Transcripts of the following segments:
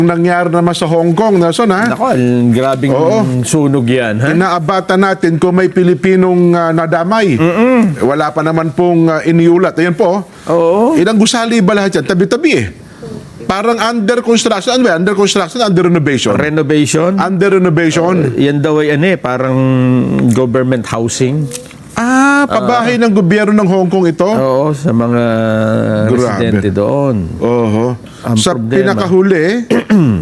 nangyari naman sa Hong Kong, Nelson, ha? Nako, grabing sunog yan, ha? Inaabatan natin kung may Pilipinong nadamay. Wala pa naman pong iniulat. Ayan po. Oo. Ilang gusali ba lahat yan? Tabi-tabi eh. Parang under construction. Ano ba? Under construction, under renovation. Renovation. Under renovation. Yan daw ay parang government housing. Pabahay ng gobyerno ng Hong Kong ito? Oo, sa mga residente doon. Oho. Ang Sa problema. pinakahuli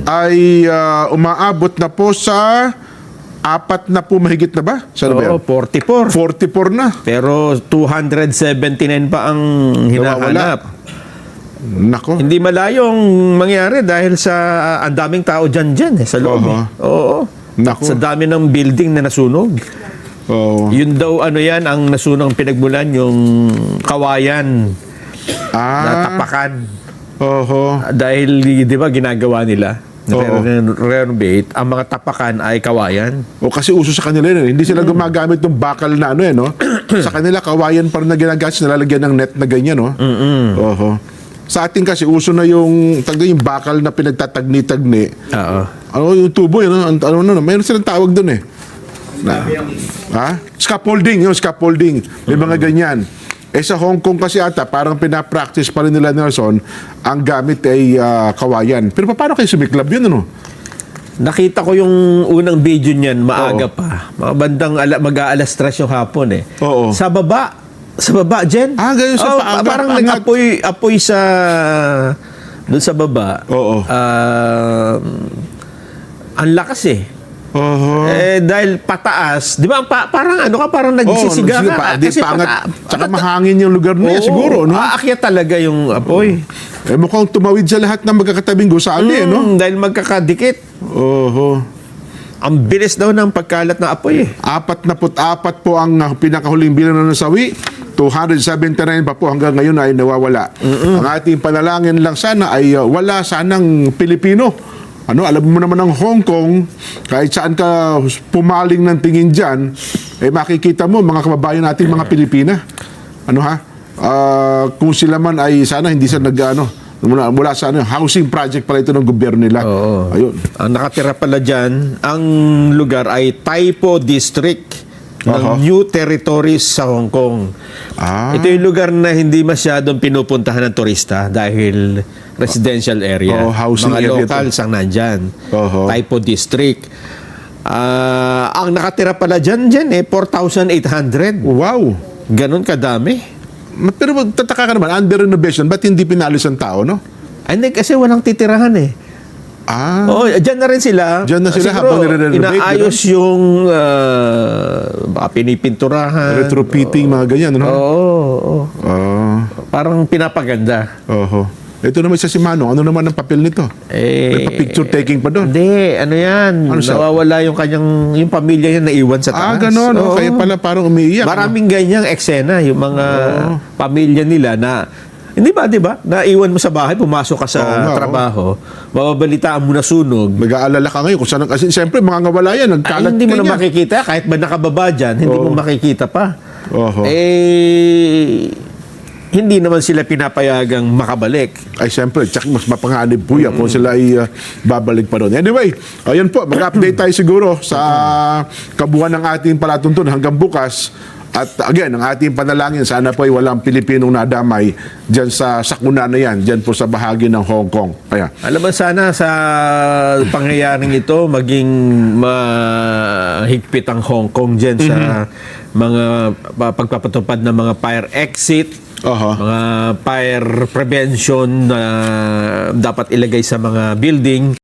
ay umaabot na po sa 4 na po mahigit na ba? Saan ba yan? Oo, 44. 44 na. Pero 279 pa ang hinahanap. Nako. Hindi malayong mangyari dahil sa ang daming tao dyan sa loob. Oho. Oo. Naku. Sa dami ng building na nasunog. Oh. Yun daw yan ang nasunong pinagmulan yung kawayan na tapakan. Oho. Dahil di ba ginagawa nila renovate ang mga tapakan ay kawayan. O kasi uso sa kanila yun. Hindi sila gumagamit ng bakal na ano no? Sa kanila kawayan pa rin na ginagamit, nalalagyan ng net na ganyan, no? Oho. Sa atin kasi uso na yung bakal na pinagtatagni-tagni. Oo. Ano yung tubo yun? Mayroon silang tawag doon eh. Scaffolding, yung scaffolding. May mga ganyan. Sa Hong Kong kasi ata, parang pinapractice pa rin nila, Nelson, ang gamit ay kawayan. Pero paano kayo sumiklab yun, ano? Nakita ko yung unang video niyan, maaga pa. Mga bandang mag-aalas 3 yung hapon eh. Oo. Sa baba, Jen. Ganyan sa paangat. Parang nag-apoy sa doon sa baba. Oo. Ang lakas eh. Oho. Dahil pataas, di ba parang parang nagsisiga ka. Kasi tsaka mahangin yung lugar na yan, siguro, no? Aakyat talaga yung apoy. Mukhang tumawid sa lahat ng magkakatabing gusali, no? Dahil magkakadikit. Oho. Ang bilis daw ng pagkalat na apoy eh. 44 po ang pinakahuling bilang na nasawi. 279 pa po hanggang ngayon ay nawawala. Ang ating panalangin lang sana ay wala sanang Pilipino. Alam mo naman ang Hong Kong, kahit saan ka pumaling ng tingin dyan, makikita mo mga kababayan natin mga Pilipina. Kung sila man ay sana hindi sila mula sa housing project pala ito ng gobyerno nila. Oo. Ayun. Ang nakatira pala dyan, ang lugar ay Taipo District ng New Territories sa Hong Kong. Ito yung lugar na hindi masyadong pinupuntahan ng turista dahil residential area. Housing mga area locals ang nandyan. Taipo District. Ang nakatira pala dyan 4,800. Wow. Ganon kadami. Pero magtataka ka naman, under renovation, ba't hindi pinalis ang tao, no? Hindi, kasi walang titirahan eh. Dyan na rin sila. Dyan na sila habang nire-renovate. Inaayos yung baka pinipinturahan. Retrofitting, mga ganyan, no? Oo. Parang pinapaganda. Oho. Ito naman sa si Manong, ano naman ang papel nito? May pa-picture taking pa doon. Hindi, yan. Nawawala yung kanyang, yung pamilya niya naiwan sa taas. Gano'n. Kaya pala parang umiiyak. Maraming ganyang eksena, yung mga pamilya nila na, hindi ba, di ba? Naiwan mo sa bahay, pumasok ka sa trabaho, mababalitaan mo na sunog. Mag-aalala ka ngayon kung saan, kasi siyempre mga ngawala yan, nagkalat hindi mo na makikita, kahit ba nakababa dyan, hindi mo makikita pa. Hindi naman sila pinapayagang makabalik. Ay, siyempre, tsak mas mapanganib po yan kung sila ay babalik pa doon. Anyway, ayan po, mag-update tayo siguro sa kabuuan ng ating palatuntunan hanggang bukas. At again, ang ating panalangin, sana po ay walang Pilipinong nadamay dyan sa sakuna na yan, dyan po sa bahagi ng Hong Kong. Ayan. Alam mo, sana sa pangyayaring ito, maging mahigpit ang Hong Kong dyan sa mga pagpapatupad ng mga fire exit, mga fire prevention na dapat ilagay sa mga building.